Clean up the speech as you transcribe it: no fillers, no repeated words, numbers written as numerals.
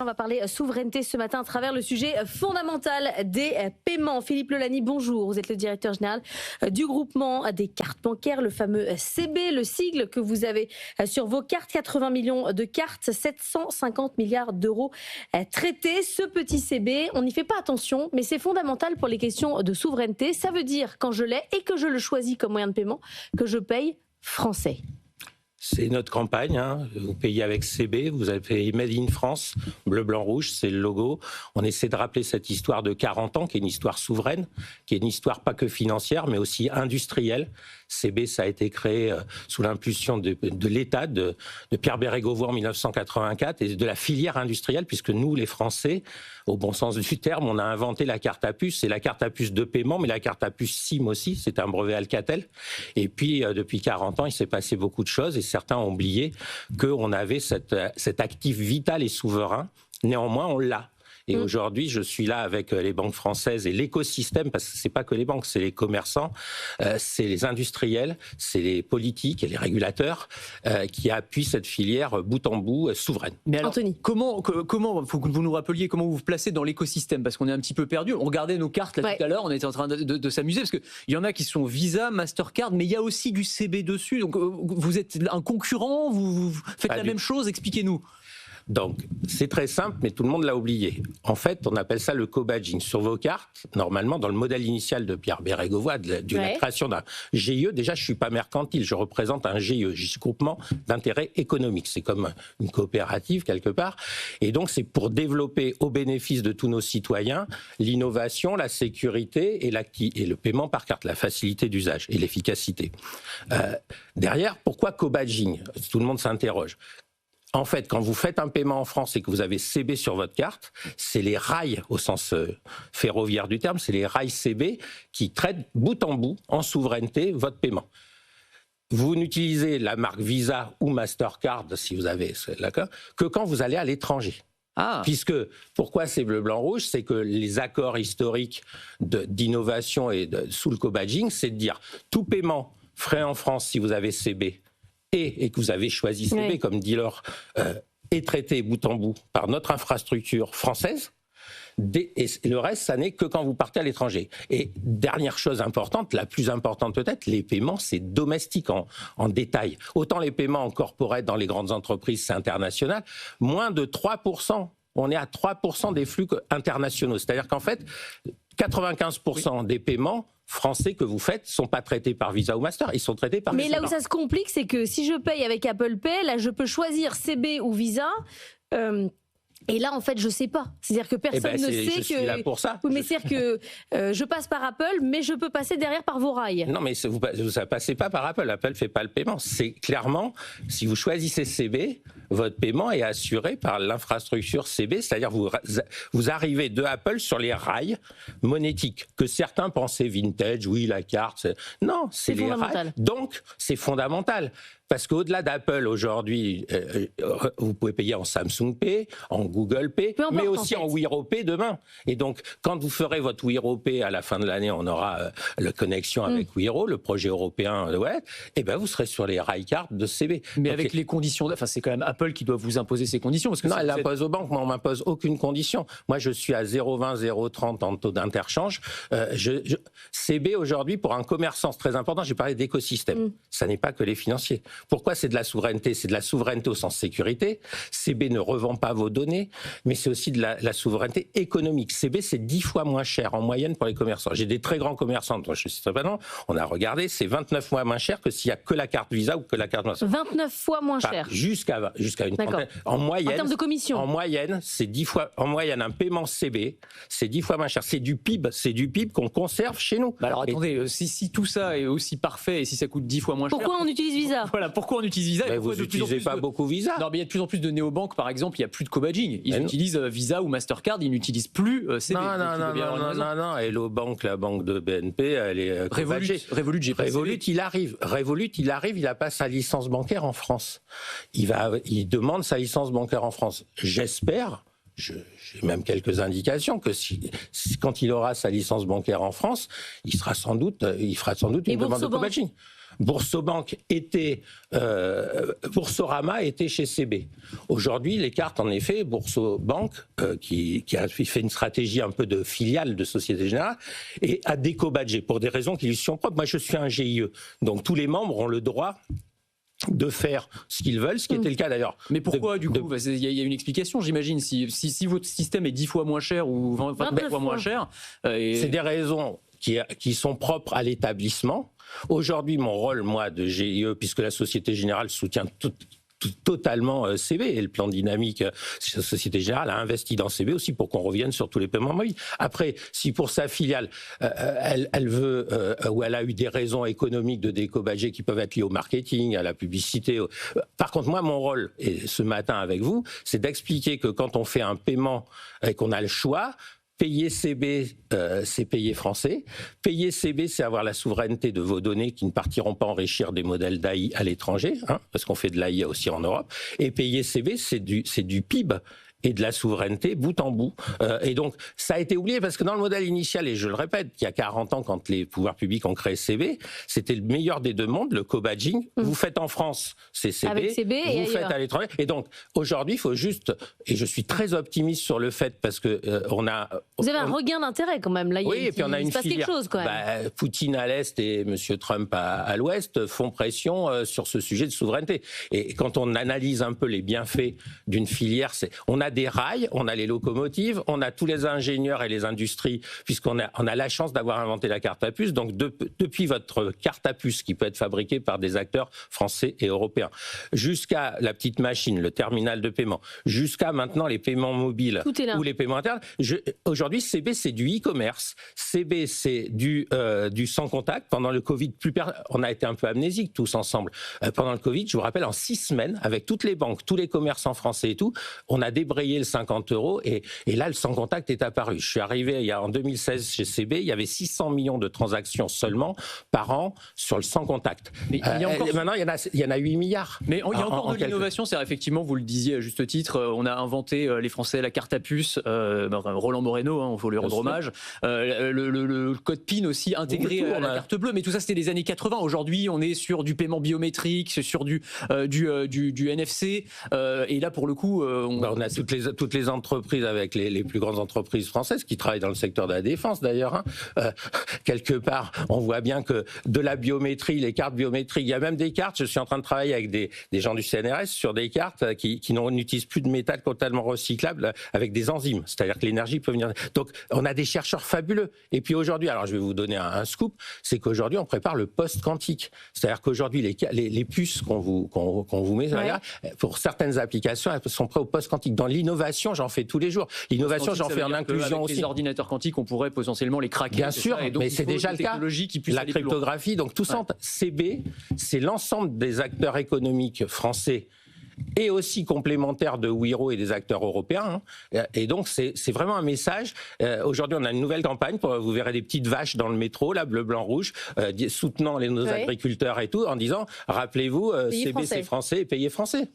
On va parler souveraineté ce matin à travers le sujet fondamental des paiements. Philippe Lelani, bonjour. Vous êtes le directeur général du groupement des cartes bancaires, le fameux CB, le sigle que vous avez sur vos cartes. 80 millions de cartes, 750 milliards d'euros traités. Ce petit CB, on n'y fait pas attention, mais c'est fondamental pour les questions de souveraineté. Ça veut dire, quand je l'ai et que je le choisis comme moyen de paiement, que je paye français. C'est notre campagne, hein. Vous payez avec CB, vous avez payé Made in France, bleu, blanc, rouge, c'est le logo. On essaie de rappeler cette histoire de 40 ans, qui est une histoire souveraine, qui est une histoire pas que financière, mais aussi industrielle. CB, ça a été créé sous l'impulsion de l'État, de Pierre Bérégovoy en 1984, et de la filière industrielle, puisque nous, les Français, au bon sens du terme, on a inventé la carte à puce. C'est la carte à puce de paiement, mais la carte à puce SIM aussi, c'est un brevet Alcatel. Et puis, depuis 40 ans, il s'est passé beaucoup de choses, et certains ont oublié qu'on avait cet actif vital et souverain. Néanmoins, on l'a. Et aujourd'hui, je suis là avec les banques françaises et l'écosystème, parce que c'est pas que les banques, c'est les commerçants, c'est les industriels, c'est les politiques et les régulateurs qui appuient cette filière bout en bout souveraine. Mais alors, Anthony, comment faut que vous nous rappeliez comment vous vous placez dans l'écosystème, parce qu'on est un petit peu perdu. On regardait nos cartes là tout à l'heure, on était en train de s'amuser, parce qu'il y en a qui sont Visa, Mastercard, mais il y a aussi du CB dessus. Donc vous êtes un concurrent, vous faites la même chose, expliquez-nous. Donc, c'est très simple, mais tout le monde l'a oublié. En fait, on appelle ça le co-badging. Sur vos cartes, normalement, dans le modèle initial de Pierre Bérégovoy, de la création d'un GIE, déjà, je ne suis pas mercantile, je représente un GIE, groupement d'intérêt économique. C'est comme une coopérative, quelque part. Et donc, c'est pour développer, au bénéfice de tous nos citoyens, l'innovation, la sécurité et le paiement par carte, la facilité d'usage et l'efficacité. Derrière, pourquoi co-badging ? Tout le monde s'interroge. En fait, quand vous faites un paiement en France et que vous avez CB sur votre carte, c'est les rails, au sens ferroviaire du terme, c'est les rails CB qui traitent bout en bout, en souveraineté, votre paiement. Vous n'utilisez la marque Visa ou Mastercard, si vous avez l'accord, que quand vous allez à l'étranger. Puisque, pourquoi c'est bleu, blanc, rouge ? C'est que les accords historiques d'innovation et sous le co-badging, c'est de dire tout paiement frais en France si vous avez CB, et que vous avez choisi CB comme dealer, est traité bout en bout par notre infrastructure française. Et le reste, ça n'est que quand vous partez à l'étranger. Et dernière chose importante, la plus importante peut-être, les paiements, c'est domestique en détail. Autant les paiements en corporate dans les grandes entreprises, c'est international, moins de 3%. On est à 3% des flux internationaux. C'est-à-dire qu'en fait, 95% des paiements français que vous faites ne sont pas traités par Visa ou Master, ils sont traités par... Mais là où ça se complique, c'est que si je paye avec Apple Pay, là je peux choisir CB ou Visa. Et là, en fait, je ne sais pas. C'est-à-dire que personne ne sait que... Je suis là pour ça. Oui, mais c'est-à-dire que je passe par Apple, mais je peux passer derrière par vos rails. Non, mais vous ne passez pas par Apple. Apple ne fait pas le paiement. C'est clairement, si vous choisissez CB, votre paiement est assuré par l'infrastructure CB, c'est-à-dire vous arrivez de Apple sur les rails monétiques, que certains pensaient vintage, oui, la carte... Non, c'est les rails. Donc, c'est fondamental. Parce qu'au-delà d'Apple, aujourd'hui, vous pouvez payer en Samsung Pay, en Google Pay, mais aussi en Wiro Pay demain. Et donc, quand vous ferez votre Wiro Pay à la fin de l'année, on aura la connexion avec Wiro, le projet européen de Wallet, et ben vous serez sur les rail cards de CB. Mais donc, avec les conditions, enfin c'est quand même Apple qui doit vous imposer ces conditions. Parce que non, elle l'impose aux banques, moi on m'impose aucune condition. Moi je suis à 0,20, 0,30 en taux d'interchange. CB aujourd'hui, pour un commerçant, c'est très important, j'ai parlé d'écosystème. Ça n'est pas que les financiers. Pourquoi c'est de la souveraineté ? C'est de la souveraineté au sens sécurité. CB ne revend pas vos données, mais c'est aussi de la souveraineté économique. CB, c'est 10 fois moins cher en moyenne pour les commerçants. J'ai des très grands commerçants, dont je ne sais pas non, on a regardé, c'est 29 fois moins cher que s'il n'y a que la carte Visa ou que la carte Master. 29 fois moins cher. Jusqu'à une trentaine. En moyenne, en termes de commission. En moyenne, c'est 10 fois. En moyenne, un paiement CB, c'est 10 fois moins cher. C'est du PIB qu'on conserve chez nous. Alors attendez, si tout ça est aussi parfait et si ça coûte 10 fois moins cher. Pourquoi on utilise Visa ? Voilà, pourquoi on utilise Visa. Mais vous n'utilisez pas beaucoup Visa. Non, mais il y a de plus en plus de néobanques, par exemple, il n'y a plus de co-badging. Ils utilisent Visa ou Mastercard, ils n'utilisent plus CB. Non. Hello Bank, la banque de BNP, elle est Revolut, j'ai pas Revolut, il arrive, il n'a pas sa licence bancaire en France. Il demande sa licence bancaire en France. J'espère j'ai même quelques indications que quand il aura sa licence bancaire en France, il fera sans doute une demande de co-badging. Boursorama était chez CB. Aujourd'hui, les cartes, en effet, Boursobank, qui a fait une stratégie un peu de filiale de Société Générale, et a déco-badgé pour des raisons qui lui sont propres. Moi, je suis un GIE, donc tous les membres ont le droit de faire ce qu'ils veulent, ce qui était le cas d'ailleurs. Mais pourquoi du coup il y a une explication, j'imagine. Si votre système est 10 fois moins cher ou 20 fois moins cher... C'est des raisons qui sont propres à l'établissement. Aujourd'hui, mon rôle, moi, de GIE, puisque la Société Générale soutient totalement CB, et le plan dynamique, la Société Générale a investi dans CB aussi pour qu'on revienne sur tous les paiements mobiles. Après, si pour sa filiale, elle veut, ou elle a eu des raisons économiques de déco-badger qui peuvent être liées au marketing, à la publicité. Par contre, moi, mon rôle, et ce matin avec vous, c'est d'expliquer que quand on fait un paiement et qu'on a le choix, payer CB, c'est payer français. Payer CB, c'est avoir la souveraineté de vos données qui ne partiront pas enrichir des modèles d'AI à l'étranger, parce qu'on fait de l'AI aussi en Europe. Et payer CB, c'est du PIB et de la souveraineté bout en bout. Et donc, ça a été oublié parce que dans le modèle initial, et je le répète, il y a 40 ans, quand les pouvoirs publics ont créé CB, c'était le meilleur des deux mondes, le co-badging. Vous faites en France, c'est CB, avec CB vous faites à l'étranger. Et donc, aujourd'hui, il faut juste, et je suis très optimiste sur le fait, parce que on a... Vous avez un regain d'intérêt quand même, là, oui, et puis on a une se passe quelque chose quand même. Poutine à l'Est et M. Trump à l'Ouest font pression sur ce sujet de souveraineté. Et quand on analyse un peu les bienfaits d'une filière, on a des rails, on a les locomotives, on a tous les ingénieurs et les industries, puisqu'on a la chance d'avoir inventé la carte à puce. Donc depuis votre carte à puce qui peut être fabriquée par des acteurs français et européens, jusqu'à la petite machine, le terminal de paiement, jusqu'à maintenant les paiements mobiles ou les paiements internes. Aujourd'hui, CB, c'est du e-commerce. CB, c'est du sans contact. Pendant le Covid, on a été un peu amnésiques tous ensemble. Pendant le Covid, je vous rappelle, en 6 semaines, avec toutes les banques, tous les commerçants français et tout, on a débrayé le 50 € et là, le sans contact est apparu. Je suis arrivé en 2016 chez CB, il y avait 600 millions de transactions seulement par an sur le sans contact. Mais maintenant, il y en a 8 milliards. Mais il y a encore de l'innovation, c'est effectivement, vous le disiez à juste titre, on a inventé, les Français, la carte à puce, Roland Moreno, il faut lui rendre hommage, le code PIN aussi intégré à la carte bleue, mais tout ça c'était les années 80. Aujourd'hui, on est sur du paiement biométrique, sur du NFC, et là pour le coup... on a toutes les entreprises avec les plus grandes entreprises françaises qui travaillent dans le secteur de la défense d'ailleurs. Quelque part, on voit bien que de la biométrie, les cartes biométriques, il y a même des cartes, je suis en train de travailler avec des gens du CNRS sur des cartes qui n'utilisent plus de métal totalement recyclable avec des enzymes, c'est-à-dire que l'énergie peut venir... Donc on a des chercheurs fabuleux. Et puis aujourd'hui, alors je vais vous donner un scoop, c'est qu'aujourd'hui on prépare le post-quantique. C'est-à-dire qu'aujourd'hui les puces qu'on vous met là, pour certaines applications, elles sont prêtes au post-quantique. Dans l'innovation, j'en fais tous les jours. L'innovation, j'en fais en inclusion aussi. Les ordinateurs quantiques, on pourrait potentiellement les craquer. Bien sûr, et donc, mais c'est déjà le cas. La cryptographie, donc tout ça, CB, c'est l'ensemble des acteurs économiques français et aussi complémentaires de Wiro et des acteurs européens. Et donc, c'est vraiment un message. Aujourd'hui, on a une nouvelle campagne. Vous verrez des petites vaches dans le métro, là, bleu, blanc, rouge, soutenant nos agriculteurs et tout, en disant, rappelez-vous, CB, c'est français et payez français.